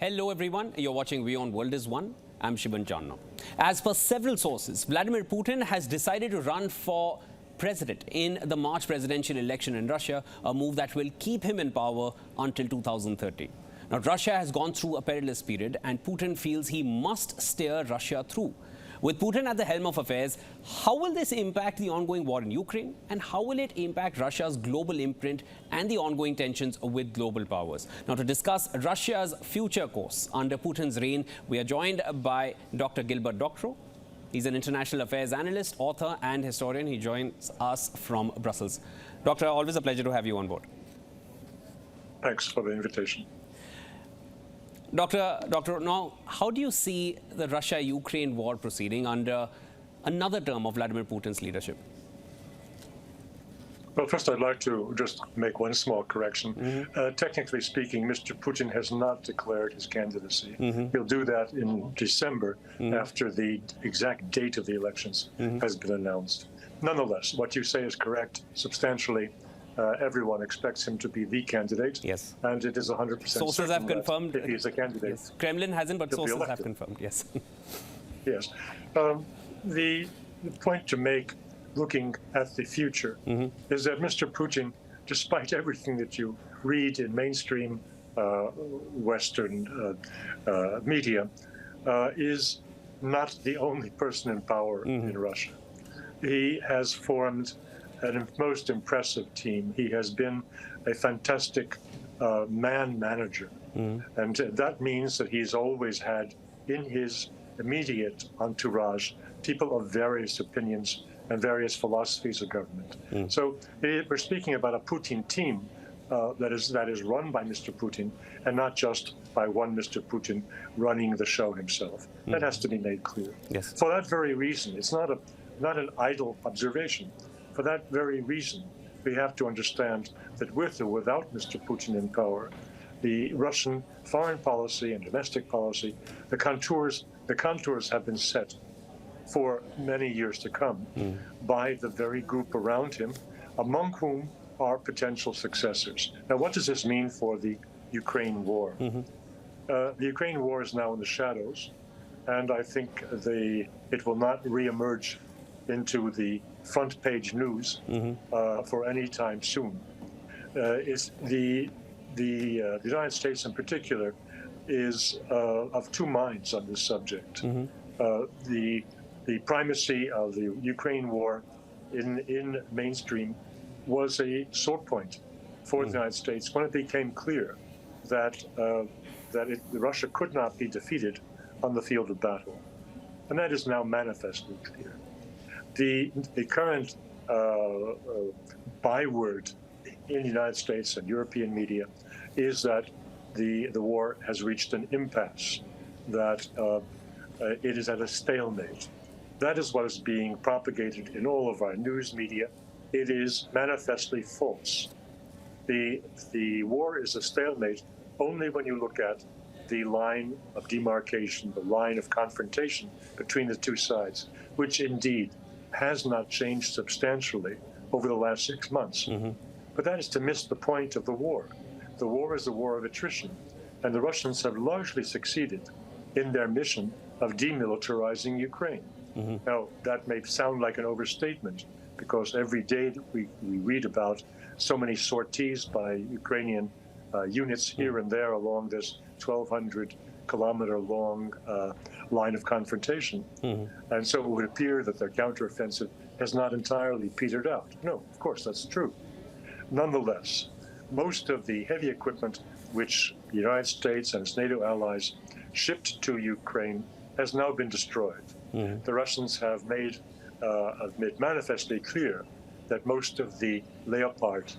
Hello everyone, you're watching WION World is One. I'm Shiban Channa. As per several sources, Vladimir Putin has decided to run for president in the March presidential election in Russia, a move that will keep him in power until 2030. Now, Russia has gone through a perilous period and Putin feels he must steer Russia through. With Putin at the helm of affairs, how will this impact the ongoing war in Ukraine? And how will it impact Russia's global imprint and the ongoing tensions with global powers? Now, to discuss Russia's future course under Putin's reign, we are joined by Dr. Gilbert Doctorow. He's an international affairs analyst, author, and historian. He joins us from Brussels. Doctor, always a pleasure to have you on board. Thanks for the invitation. Doctor, now, how do you see the Russia-Ukraine war proceeding under another term of Vladimir Putin's leadership? Well, first, I'd like to just make one small correction. Technically speaking, Mr. Putin has not declared his candidacy. He'll do that in December after the exact date of the elections has been announced. Nonetheless, what you say is correct substantially. Everyone expects him to be the candidate. Yes. And it is 100% sources have confirmed if he's a candidate. Yes. Kremlin hasn't, but sources have confirmed. Yes. Yes. The point to make, looking at the future, is that Mr. Putin, despite everything that you read in mainstream Western media, is not the only person in power in Russia. He has formed a most impressive team. He has been a fantastic man manager. And that means that he's always had in his immediate entourage people of various opinions and various philosophies of government. So we're speaking about a Putin team that is run by Mr. Putin and not just by one Mr. Putin running the show himself. That has to be made clear. Yes. For that very reason, it's not an idle observation. For that very reason, we have to understand that with or without Mr. Putin in power, the Russian foreign policy and domestic policy, the contours have been set for many years to come by the very group around him, among whom are potential successors. Now, what does this mean for the Ukraine war? The Ukraine war is now in the shadows, and I think it will not reemerge into the front page news for any time soon. The United States in particular is of two minds on this subject. The primacy of the Ukraine war in mainstream was a sore point for the United States when it became clear that Russia could not be defeated on the field of battle. And that is now manifestly clear. The current byword in the United States and European media is that the war has reached an impasse, that it is at a stalemate. That is what is being propagated in all of our news media. It is manifestly false. The war is a stalemate only when you look at the line of demarcation, the line of confrontation between the two sides, which indeed has not changed substantially over the last 6 months. But that is to miss the point of the war. The war is a war of attrition, and the Russians have largely succeeded in their mission of demilitarizing Ukraine. Now, that may sound like an overstatement, because every day that we read about so many sorties by Ukrainian units here and there along this 1,200-kilometer-long line of confrontation. And so it would appear that their counteroffensive has not entirely petered out. No, of course, that's true. Nonetheless, most of the heavy equipment which the United States and its NATO allies shipped to Ukraine has now been destroyed. The Russians have made manifestly clear that most of the Leopard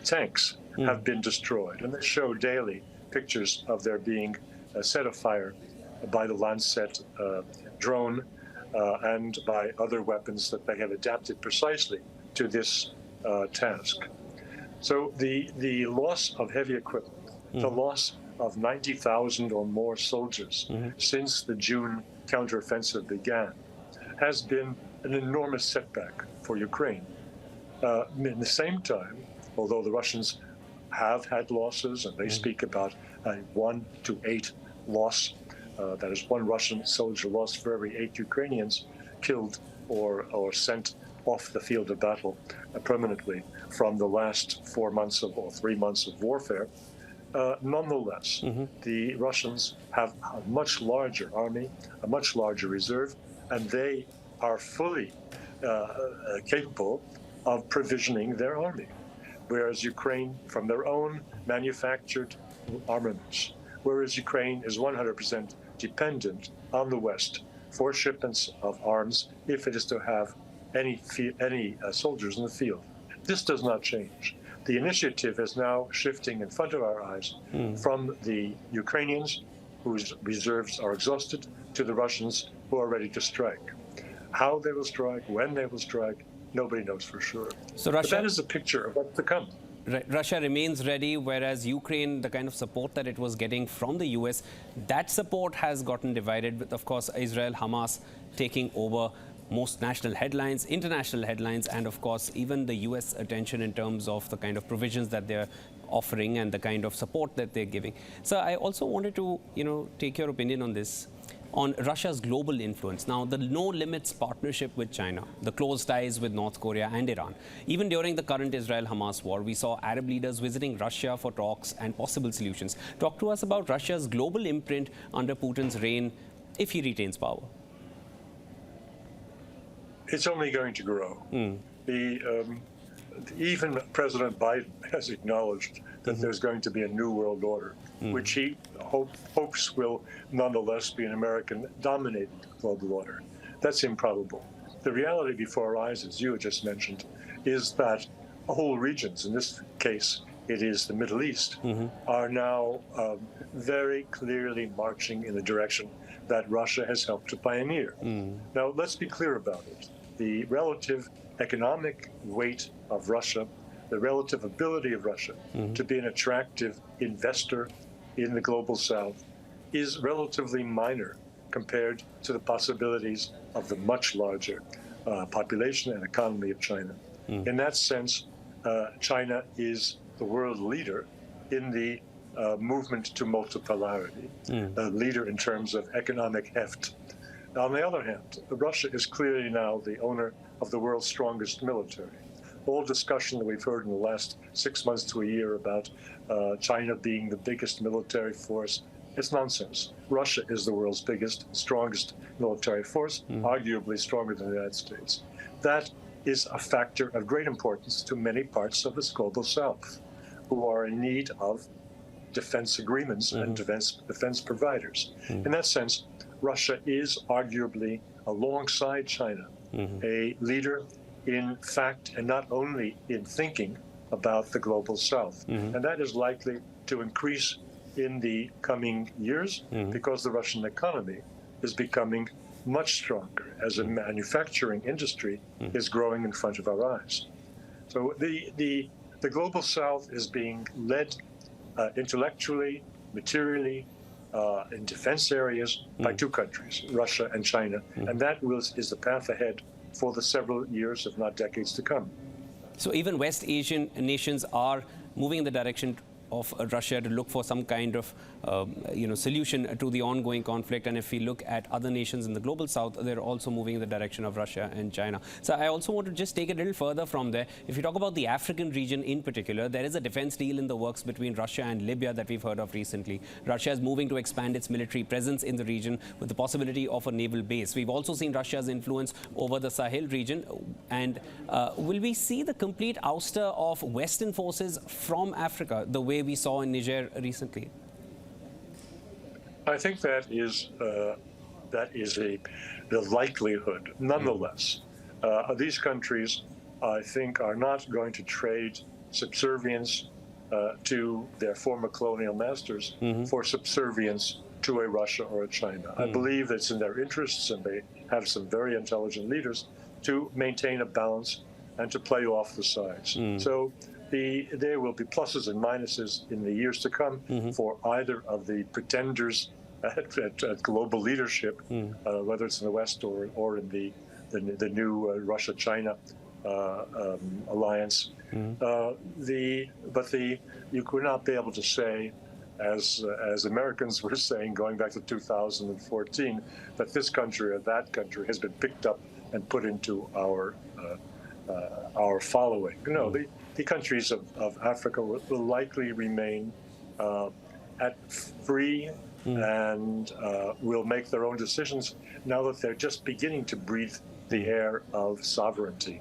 tanks have been destroyed, and they show daily pictures of their being set afire by the Lancet drone and by other weapons that they have adapted precisely to this task. So the loss of heavy equipment, the loss of 90,000 or more soldiers since the June counteroffensive began, has been an enormous setback for Ukraine. In the same time, although the Russians have had losses, and they speak about a 1 to 8 loss. That is 1 Russian soldier lost for every 8 Ukrainians killed or sent off the field of battle permanently from the last 4 months or 3 months of warfare. Nonetheless, the Russians have a much larger army, a much larger reserve, and they are fully capable of provisioning their army. Whereas Ukraine, from their own manufactured armaments, whereas Ukraine is 100% dependent on the West for shipments of arms if it is to have any soldiers in the field. This does not change. The initiative is now shifting in front of our eyes from the Ukrainians, whose reserves are exhausted, to the Russians, who are ready to strike. How they will strike, when they will strike, nobody knows for sure. So but that is a picture of what's to come. Russia remains ready, whereas Ukraine, the kind of support that it was getting from the US, that support has gotten divided with, of course, Israel, Hamas taking over most national headlines, international headlines, and of course, even the US attention in terms of the kind of provisions that they're offering and the kind of support that they're giving. So I also wanted to, take your opinion on this, on Russia's global influence. Now, the no limits partnership with China, the close ties with North Korea and Iran. Even during the current Israel-Hamas war, we saw Arab leaders visiting Russia for talks and possible solutions. Talk to us about Russia's global imprint under Putin's reign, if he retains power. It's only going to grow. Even President Biden has acknowledged that there's going to be a new world order, which he hopes will nonetheless be an American-dominated global order. That's improbable. The reality before our eyes, as you just mentioned, is that whole regions, in this case, it is the Middle East, are now very clearly marching in the direction that Russia has helped to pioneer. Now, let's be clear about it. The relative economic weight of Russia, the relative ability of Russia to be an attractive investor in the global South is relatively minor compared to the possibilities of the much larger population and economy of China. In that sense, China is the world leader in the movement to multipolarity, a leader in terms of economic heft. On the other hand, Russia is clearly now the owner of the world's strongest military. All discussion that we've heard in the last 6 months to a year about China being the biggest military force, it's nonsense. Russia is the world's biggest, strongest military force, arguably stronger than the United States. That is a factor of great importance to many parts of this global South, who are in need of defense agreements and defense providers. In that sense, Russia is arguably, alongside China, a leader in fact and not only in thinking about the global South. And that is likely to increase in the coming years because the Russian economy is becoming much stronger as a manufacturing industry is growing in front of our eyes. So the global South is being led intellectually, materially, in defense areas by 2 countries, Russia and China. And that is the path ahead for the several years, if not decades, to come. So even West Asian nations are moving in the direction of Russia to look for some kind of solution to the ongoing conflict. And if we look at other nations in the global South, they're also moving in the direction of Russia and China. So I also want to just take it a little further from there. If you talk about the African region in particular, there is a defense deal in the works between Russia and Libya that we've heard of recently. Russia is moving to expand its military presence in the region with the possibility of a naval base. We've also seen Russia's influence over the Sahel region. And will we see the complete ouster of Western forces from Africa, the way we saw in Niger recently? I think that is the likelihood. Nonetheless, these countries, I think, are not going to trade subservience to their former colonial masters for subservience to a Russia or a China. I believe it's in their interests, and they have some very intelligent leaders, to maintain a balance and to play off the sides. So there will be pluses and minuses in the years to come for either of the pretenders at global leadership, whether it's in the West or in the new Russia-China alliance. You could not be able to say, as Americans were saying going back to 2014, that this country or that country has been picked up and put into our following. No, the countries of Africa will likely remain free and will make their own decisions now that they're just beginning to breathe the air of sovereignty.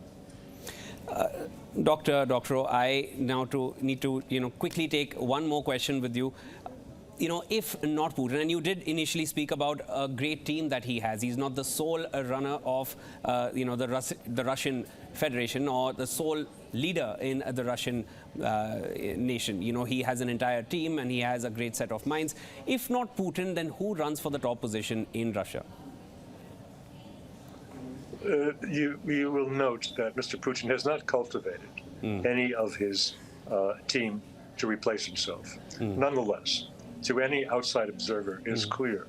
Dr. Doctorow, I now need to quickly take one more question with you. If not Putin, and you did initially speak about a great team that he has. He's not the sole runner of the Russian Federation or the sole leader in the Russian nation. He has an entire team and he has a great set of minds. If not Putin, then who runs for the top position in Russia? You will note that Mr. Putin has not cultivated any of his team to replace himself. Nonetheless, to any outside observer, it is clear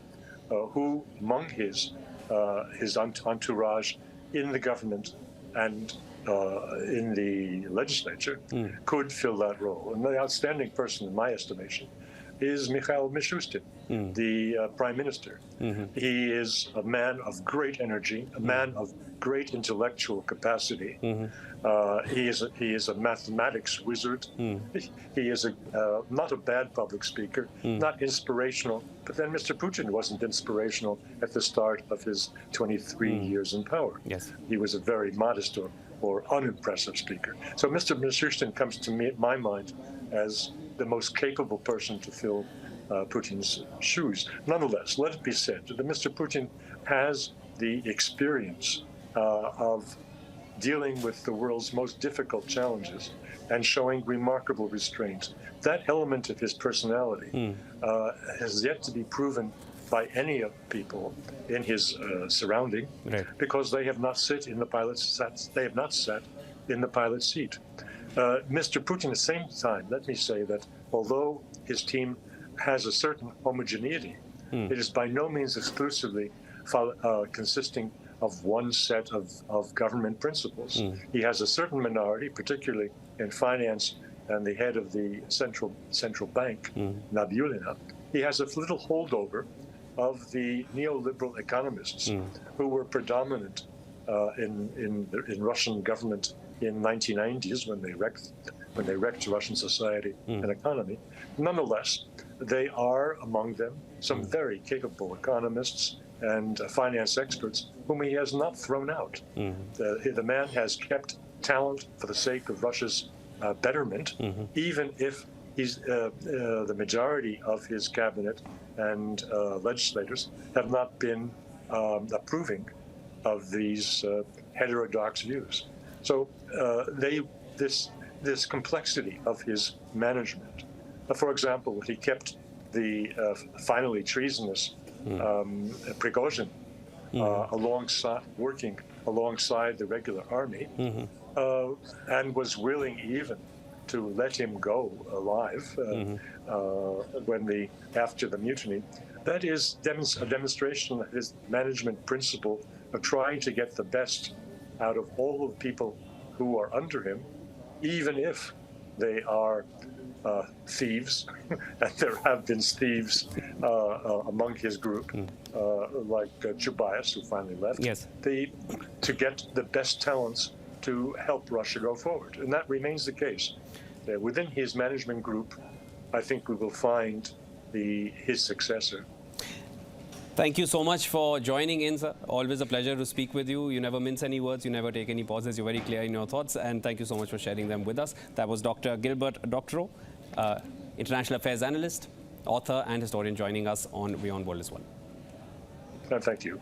who among his entourage in the government and in the legislature could fill that role. And the outstanding person, in my estimation, is Mikhail Mishustin, the prime minister. He is a man of great energy, a man of great intellectual capacity. He is a mathematics wizard. He is not a bad public speaker, not inspirational. But then Mr. Putin wasn't inspirational at the start of his 23 years in power. Yes. He was a very modest or unimpressive speaker. So Mr. Mishustin comes to my mind as the most capable person to fill Putin's shoes. Nonetheless, let it be said that Mr. Putin has the experience of dealing with the world's most difficult challenges and showing remarkable restraint. That element of his personality has yet to be proven by any of the people in his surrounding, because they have not sat in the pilot's seat. Mr. Putin, at the same time, let me say that although his team has a certain homogeneity, it is by no means exclusively consisting of one set of government principles. He has a certain minority, particularly in finance and the head of the central bank, Nabiullina. He has a little holdover of the neoliberal economists who were predominant in Russian government in 1990s when they wrecked Russian society and economy. Nonetheless, they are among them some very capable economists and finance experts whom he has not thrown out. The man has kept talent for the sake of Russia's betterment, even if he's the majority of his cabinet and legislators have not been approving of these heterodox views. So this complexity of his management, for example, he kept the finally treasonous Prigozhin working alongside the regular army, and was willing even to let him go alive after the mutiny. That is a demonstration of his management principle of trying to get the best out of all of the people who are under him, even if they are thieves, and there have been thieves among his group, like Chubais, who finally left, to get the best talents to help Russia go forward. And that remains the case. Within his management group, I think we will find his successor. Thank you so much for joining in, sir. Always a pleasure to speak with you. You never mince any words, you never take any pauses. You're very clear in your thoughts, and thank you so much for sharing them with us. That was Dr. Gilbert Doctorow, international affairs analyst, author and historian, joining us on WION World is One. Thank you.